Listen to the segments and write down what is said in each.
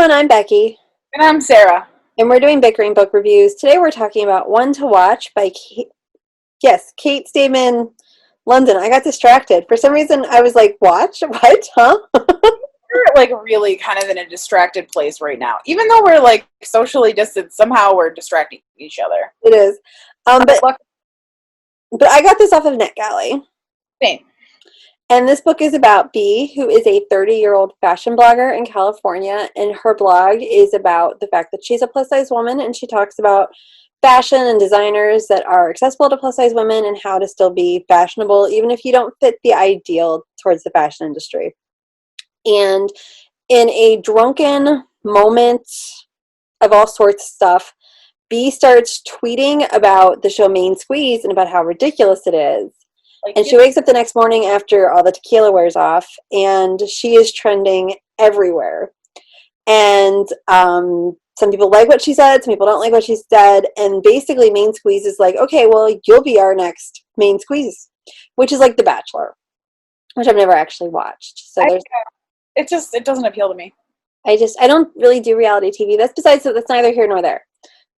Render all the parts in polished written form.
everyone, I'm Becky. And I'm Sarah. And we're doing Bickering Book Reviews. Today we're talking about One to Watch by Kate Stayman-London. I got distracted. For some reason, I was like, watch? What? Huh? We're really kind of in a distracted place right now. Even though we're socially distant, somehow we're distracting each other. It is. But I got this off of NetGalley. Same. And this book is about Bee, who is a 30-year-old fashion blogger in California. And her blog is about the fact that she's a plus-size woman, and she talks about fashion and designers that are accessible to plus-size women and how to still be fashionable, even if you don't fit the ideal towards the fashion industry. And in a drunken moment of all sorts of stuff, Bee starts tweeting about the show Main Squeeze and about how ridiculous it is. And she wakes up the next morning after all the tequila wears off, and she is trending everywhere. And some people like what she said, some people don't like what she said, and basically Main Squeeze is like, okay, well, you'll be our next Main Squeeze, which is like The Bachelor, which I've never actually watched. So it doesn't appeal to me. I don't really do reality TV. That's neither here nor there.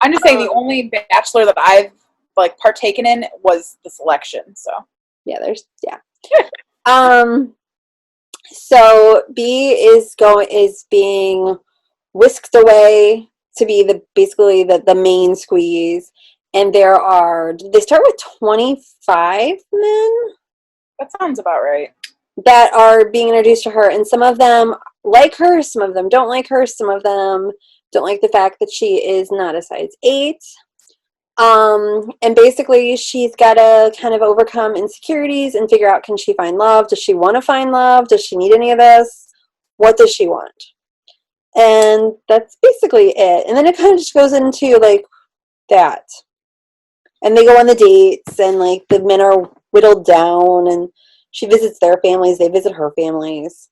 I'm just saying the only Bachelor that I've partaken in was The Selection. So So Bee is being whisked away to be the main squeeze, and they start with 25 men. That sounds about right. That are being introduced to her, and some of them like her, some of them don't like her, some of them don't like the fact that she is not a size 8. And basically she's got to kind of overcome insecurities and figure out, can she find love? Does she want to find love? Does she need any of this? What does she want? And that's basically it. And then it kind of just goes into that. And they go on the dates, and the men are whittled down, and she visits their families, they visit her families.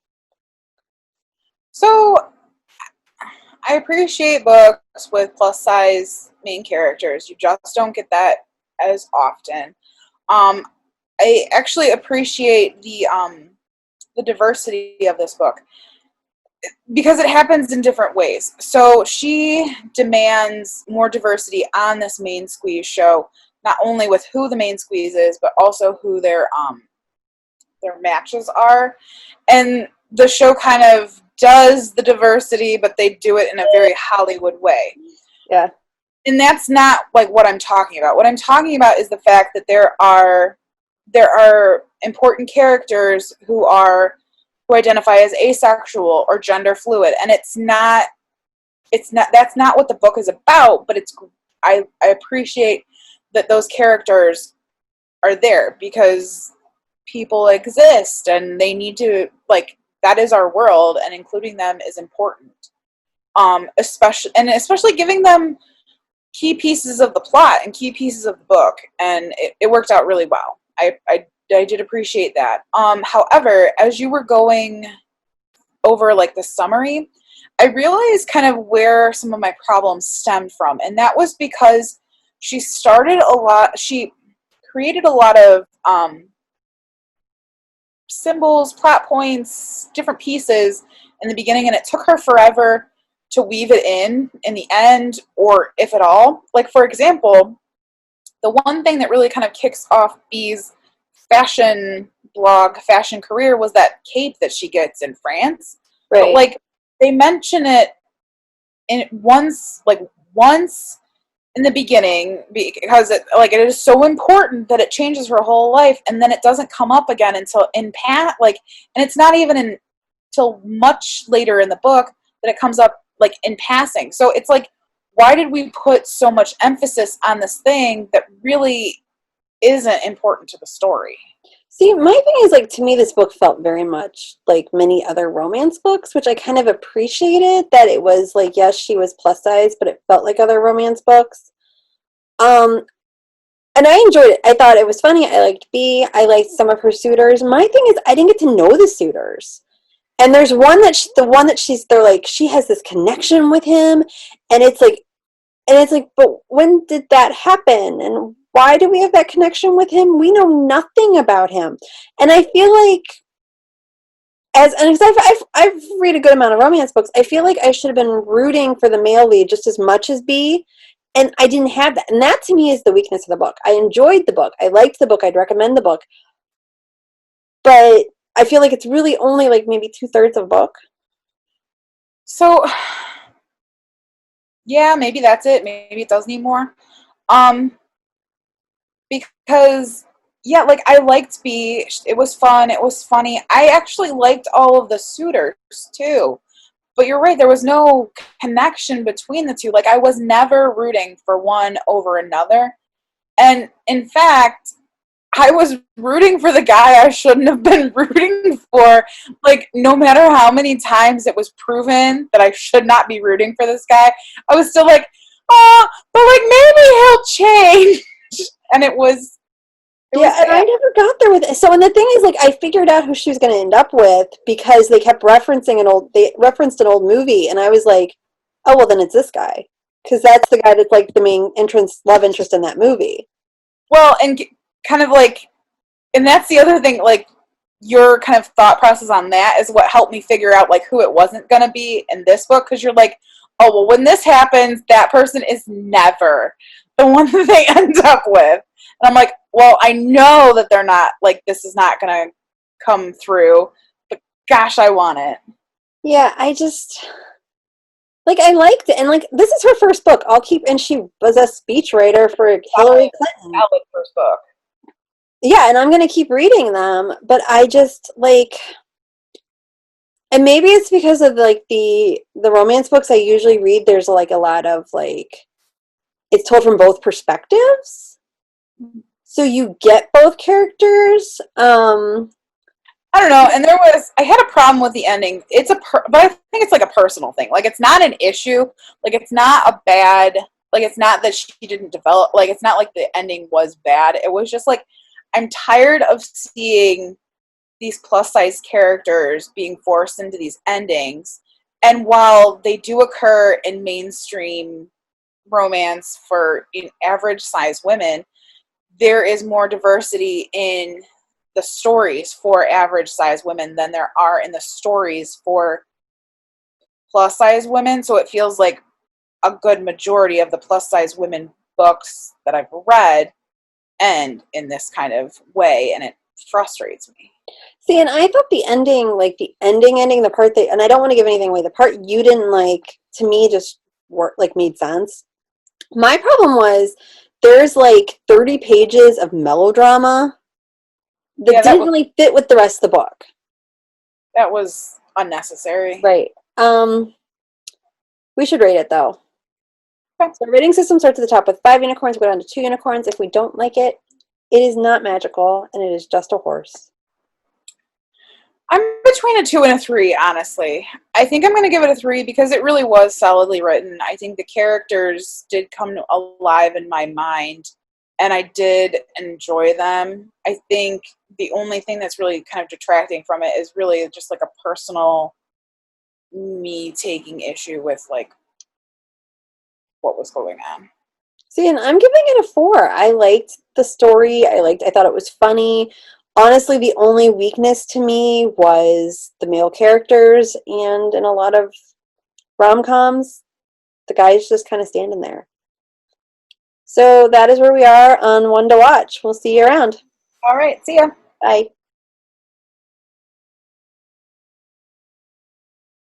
So I appreciate books with plus size main characters. You just don't get that as often. I actually appreciate the diversity of this book because it happens in different ways. So she demands more diversity on this Main Squeeze show, not only with who the Main Squeeze is, but also who their matches are. And the show kind of does the diversity, but they do it in a very Hollywood way. Yeah. And that's not what I'm talking about. What I'm talking about is the fact that there are important characters who identify as asexual or gender fluid, and that's not what the book is about, but I appreciate that those characters are there because people exist and they need to, that is our world, and including them is important. Especially giving them key pieces of the plot and key pieces of the book, and it worked out really well. I did appreciate that. However, as you were going over the summary, I realized kind of where some of my problems stemmed from, and that was because she created a lot of symbols, plot points, different pieces in the beginning, and it took her forever to weave it in the end, or if at all. For example, the one thing that really kind of kicks off Bee's fashion blog, fashion career, was that cape that she gets in France. Right. But they mention it once in the beginning, because it is so important that it changes her whole life, and then it doesn't come up again until and it's not even until much later in the book that it comes up in passing. So it's why did we put so much emphasis on this thing that really isn't important to the story? See, my thing is, to me, this book felt very much like many other romance books, which I kind of appreciated, that it was yes, she was plus size, but it felt like other romance books. And I enjoyed it. I thought it was funny. I liked Bee. I liked some of her suitors. My thing is, I didn't get to know the suitors. And there's she has this connection with him, and it's but when did that happen? And why do we have that connection with him? We know nothing about him. And I feel and because I've read a good amount of romance books, I feel like I should have been rooting for the male lead just as much as B, and I didn't have that. And that to me is the weakness of the book. I enjoyed the book. I liked the book. I'd recommend the book. But I feel like it's really only like maybe 2/3 of a book. So, yeah, maybe that's it. Maybe it does need more. Um, because yeah, like I liked B. It was fun. It was funny. I actually liked all of the suitors too. But you're right, there was no connection between the two. Like I was never rooting for one over another. And in fact, I was rooting for the guy I shouldn't have been rooting for. Like, no matter how many times it was proven that I should not be rooting for this guy, I was still like, oh, but like maybe he'll change. And it Yeah, was and I sad. never got there with it. So, and the thing is, like, I figured out who she was going to end up with because they referenced an old movie, and I was like, oh, well, then it's this guy. Because that's the guy that's like the main love interest in that movie. Well, and kind of like, and that's the other thing, like, your kind of thought process on that is what helped me figure out like who it wasn't going to be in this book, because you're like, oh well, when this happens that person is never the one that they end up with. And I'm like, well, I know that they're not, like, this is not going to come through, but gosh, I want it. Yeah, I just, like, I liked it. And, like, this is her first book. And she was a speechwriter for Hillary Clinton. Valid first book. Yeah, and I'm going to keep reading them, but I just, like, and maybe it's because of like the romance books I usually read, there's like a lot of like it's told from both perspectives. So you get both characters. I don't know, and I had a problem with the ending. But I think it's like a personal thing. Like it's not an issue. Like it's not a bad. Like it's not that she didn't develop. Like it's not like the ending was bad. It was just like I'm tired of seeing these plus size characters being forced into these endings. And while they do occur in mainstream romance for average size women, there is more diversity in the stories for average size women than there are in the stories for plus size women. So it feels like a good majority of the plus size women books that I've read end in this kind of way, and it frustrates me. See, and I thought the ending, like the ending, the part that, and I don't want to give anything away, the part you didn't like, to me, just like made sense. My problem was there's like 30 pages of melodrama that Yeah, didn't really fit with the rest of the book. that was unnecessary. Right. We should rate it though. Okay. So our rating system starts at the top with 5 unicorns, we go down to 2 unicorns. If we don't like it, it is not magical and it is just a horse. I'm between a 2 and a 3, honestly. I think I'm going to give it a 3 because it really was solidly written. I think the characters did come alive in my mind, and I did enjoy them. I think the only thing that's really kind of detracting from it is really just like a personal me taking issue with like what was going on. See, and I'm giving it a 4. I liked the story. I thought it was funny. Honestly, the only weakness to me was the male characters, and in a lot of rom-coms, the guy's just kind of standing there. So that is where we are on One to Watch. We'll see you around. All right, see ya. Bye.